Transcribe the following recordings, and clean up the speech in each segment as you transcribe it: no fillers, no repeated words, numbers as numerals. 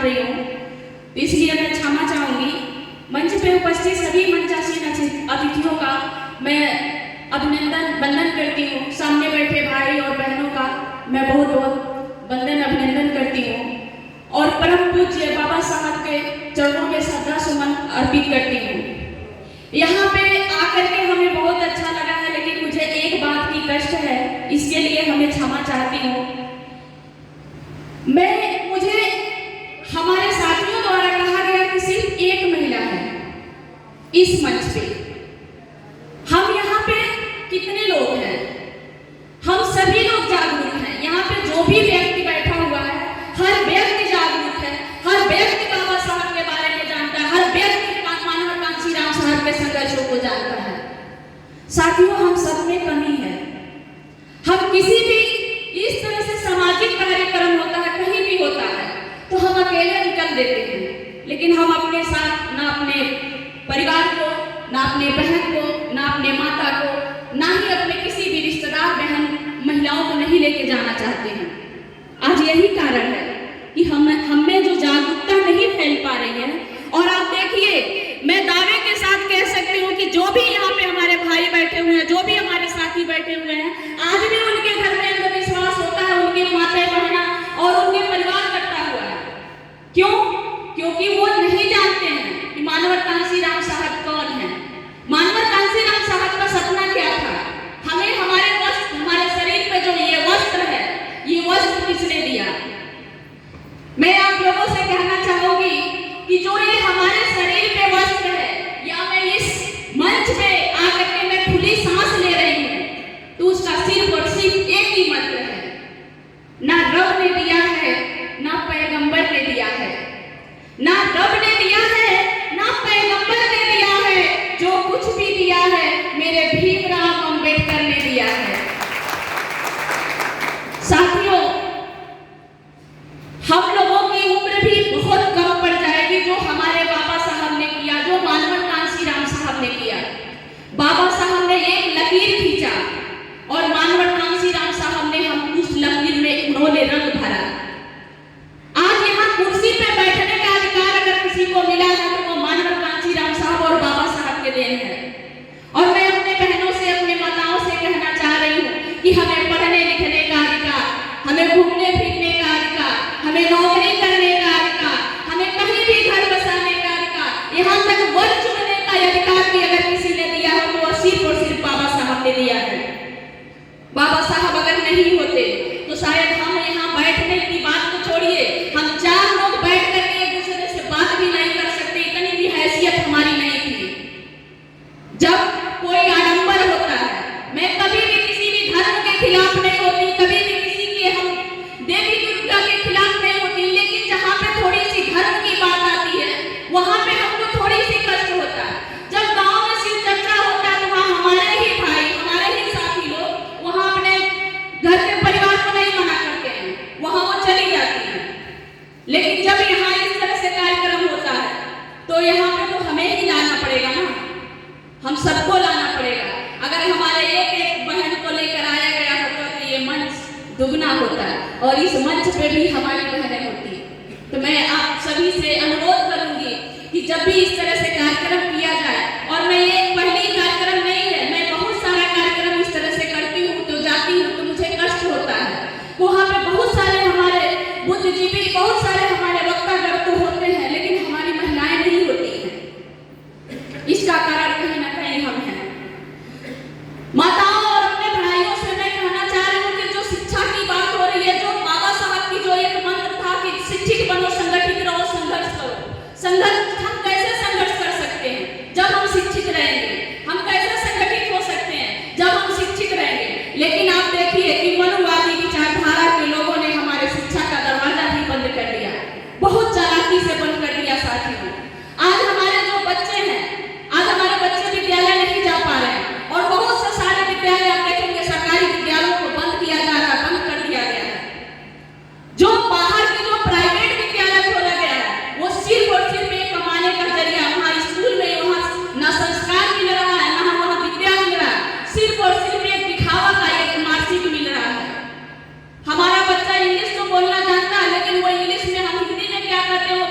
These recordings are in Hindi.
रही हूँ, इसलिए मैं क्षमा चाहूँगी। मंच पे उपस्थित सभी मंचासीन अतिथियों का मैं अभिनंदन वंदन करती हूँ। सामने बैठे भाई और बहनों का मैं बहुत बहुत वंदन अभिनंदन करती हूँ और परम पूज्य बाबा साहब के चरणों में श्रद्धा सुमन अर्पित करती हूँ। यहाँ पे आकर के हमें बहुत अच्छा लगा है, लेकिन मुझे एक बात की कष्ट है, इसके लिए हमें क्षमा चाहती हूँ। मुझे हमारे साथियों द्वारा कहा गया कि सिर्फ एक महिला है इस मंच पे। हम यहाँ पे कितने लोग हैं? हम सभी लोग जागरूक हैं। यहाँ पे जो भी व्यक्ति बैठा हुआ है, हर व्यक्ति जागरूक है, हर व्यक्ति बाबा साहब के बारे में जानता है, हर व्यक्ति मानव कांशीराम साहब के संघर्षों को जानता है। साथियों, हम सब में कमी है। हम किसी भी इस तरह से सामाजिक कार्यक्रम होता है, कहीं भी होता है, तो हम अकेले निकल देते हैं, लेकिन हम अपने साथ ना अपने परिवार को, ना अपने बहन को, ना अपने माता को, ना ही अपने किसी भी रिश्तेदार बहन महिलाओं को नहीं लेके जाना चाहते हैं। आज यही कारण है कि हम में जो जागरूकता नहीं फैल पा रही है। और आप देखिए, मैं दावे के साथ कह सकती हूँ कि जो भी यहाँ पे हमारे भाई बैठे हुए हैं, जो भी हमारे साथी बैठे हुए हैं, आज भी उनके घर में अंधविश्वास होता है, उनके माता बहना और उनके परिवार करता हुआ है। क्यों? क्योंकि वो नहीं जानते हैं कि मानव कांशीराम साहब कौन है। मानव कांशीराम साहब का सपना क्या था? हमें हमारे वस्त्र, हमारे शरीर पे जो ये वस्त्र है, ये वस्त्र किसने दिया? मैं आप लोगों से कहना चाहूंगी कि जो ये हमारे शरीर पे वस्त्र है, या मैं इस मंच पे आकर के मैं खुली सांस ले रही हूँ, तो उसका सिर्फ और सिर्फ एक ही मंत्र है। ना रब ने दिया है, ना पैगंबर ने दिया है। ना रब ने दिया है, ना पैगंबर ने दिया है। जो कुछ भी दिया है, मेरे भीमराव अंबेडकर ने दिया है। साथियों, हम लोगों की उम्र भी बहुत कम पड़ जाएगी जो हमारे बाबा साहब ने किया, जो मानव कांशीराम साहब ने किया। बाबा साहब ने एक लकीर खींचा और मानव कांशीराम साहब ने हम उस लकीर में उन्होंने रंग भरा। आज यहाँ कुर्सी पे बैठने का अधिकार अगर किसी को मिला है तो वो मानव कांशीराम साहब और बाबा साहब के देन है। और मैं अपने बहनों से, अपने माताओं से कहना चाह रही हूँ कि हमें पढ़ने लिखने का अधिकार, हमें घूमने फिरने का अधिकार, हमें नौकरी करने का अधिकार, हमें कहीं भी घर बसाने का अधिकार, यहाँ तक वन चुनने का अधिकार भी अगर किसी ने दिया हो तो वो सिर्फ और सिर्फ बाबा साहब ने दिया है। बाबा साहब अगर नहीं होते तो शायद हम यहाँ बैठने की बात तो छोड़िए, हम 4 लोग बैठ करके एक दूसरे से बात भी नहीं कर सकते, इतनी भी हैसियत हमारी नहीं थी। जब कोई आडंबर होता है, मैं कभी भी किसी भी धर्म के खिलाफ नहीं होती, कभी भी किसी के हम देवी दुर्गा के खिलाफ नहीं होती, लेकिन जहाँ पे थोड़ी सी धर्म की बात आती है, वहाँ पे हमको थोड़ी सी कष्ट होता है। जब गांव में शिव चर्चा होता है तो वहाँ हमारे ही भाई, हमारे ही साथी लोग वहाँ अपने घर के परिवार को नहीं मना करते हैं, वहाँ वो चली जाती है। लेकिन जब यहाँ इस तरह से कार्यक्रम होता है तो यहाँ पे तो हमें ही लाना पड़ेगा ना, हम सबको लाना पड़ेगा। अगर हमारे एक बहन को लेकर आया गया होता तो ये मंच दुगना होता है और इस मंच पे भी हमारी बहनें होती। तो मैं आप सभी से अनुरोध करूंगी कि जब भी इस तरह से कार्यक्रम किया जाए, और मैं ये पहली कार्यक्रम नहीं है, मैं बहुत सारा कार्यक्रम इस तरह से करती हूँ, तो जाती हूँ तो मुझे कष्ट होता है। वहाँ पे बहुत सारे हमारे बुद्धिजीवी, बहुत सारे हमारे वक्तागण तो होते हैं, लेकिन हमारी महिलाएं नहीं होती हैं। इसका कारण कहीं ना कहीं हम हैं। माताओं और अपने भाइयों से मैं कहना चाह रही हूँ कि जो शिक्षा की बात हो रही है, जो बाबा साहब की जो एक मंत्र था कि शिक्षित बनो, संगठित रहो, संघर्ष करो। संघर्ष हम कैसे संघर्ष कर सकते हैं जब हम शिक्षित रहेंगे? हम कैसे संगठित हो सकते हैं जब हम शिक्षित रहेंगे? लेकिन आप देखिए कि मनुवादी विचारधारा के लोगों ने हमारे शिक्षा का दरवाजा ही बंद कर दिया, बहुत चालाकी से बंद कर दिया। साथियों, आज हमारे जो बच्चे हैं, आज हमारे बच्चे विद्यालय नहीं जा पा रहे हैं और बहुत से सारे विद्यालय आप देखेंगे सरकारी विद्यालयों को बंद किया जा रहा है, बंद कर दिया गया है। जो बाहर के जो प्राइवेट विद्यालय खोला गया है, वो सिर्फ और सिर्फ एक कमाने का जरिया, वहाँ स्कूल में वहाँ ना संस्कार मिल रहा है, ना वहाँ विद्या मिल रहा है, सिर्फ और सिर्फ एक दिखावा का एक मार्कशीट मिल रहा है। हमारा बच्चा इंग्लिश तो बोलना जानता है, लेकिन वो इंग्लिश में हम हिंदी में क्या करते हैं,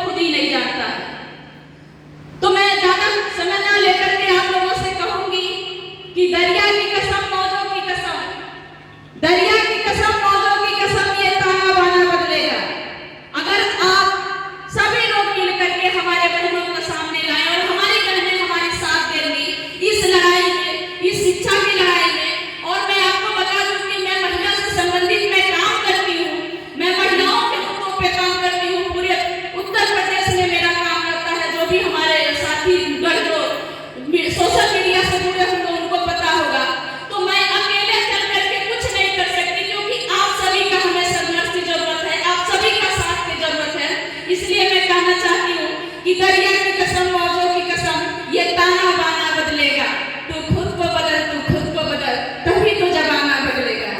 कि दरिया की कसम मौजों की कसम ये ताना बाना बदलेगा। तू खुद को बदल, तू खुद को बदल, तभी तो जमाना बदलेगा।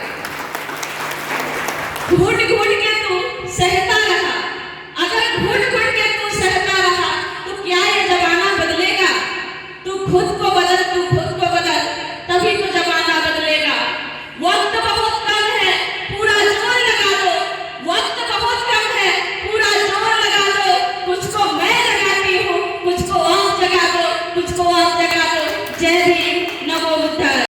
घुट घुट के तू सहता रहा, अगर घुट घुट के तू सहता रहा तो क्या ये जमाना बदलेगा। तू खुद को बदल, तू खुद को बदल, तभी तो जमाना बदलेगा। वक्त बहुत कम है, पूरा जोर लगा दो। वक्त बहुत कम है, पूरा जोर लगा दो। कुछ को मैं लगाती हूँ, कुछ को आप जगा दो, कुछ को आप जगा दो। जय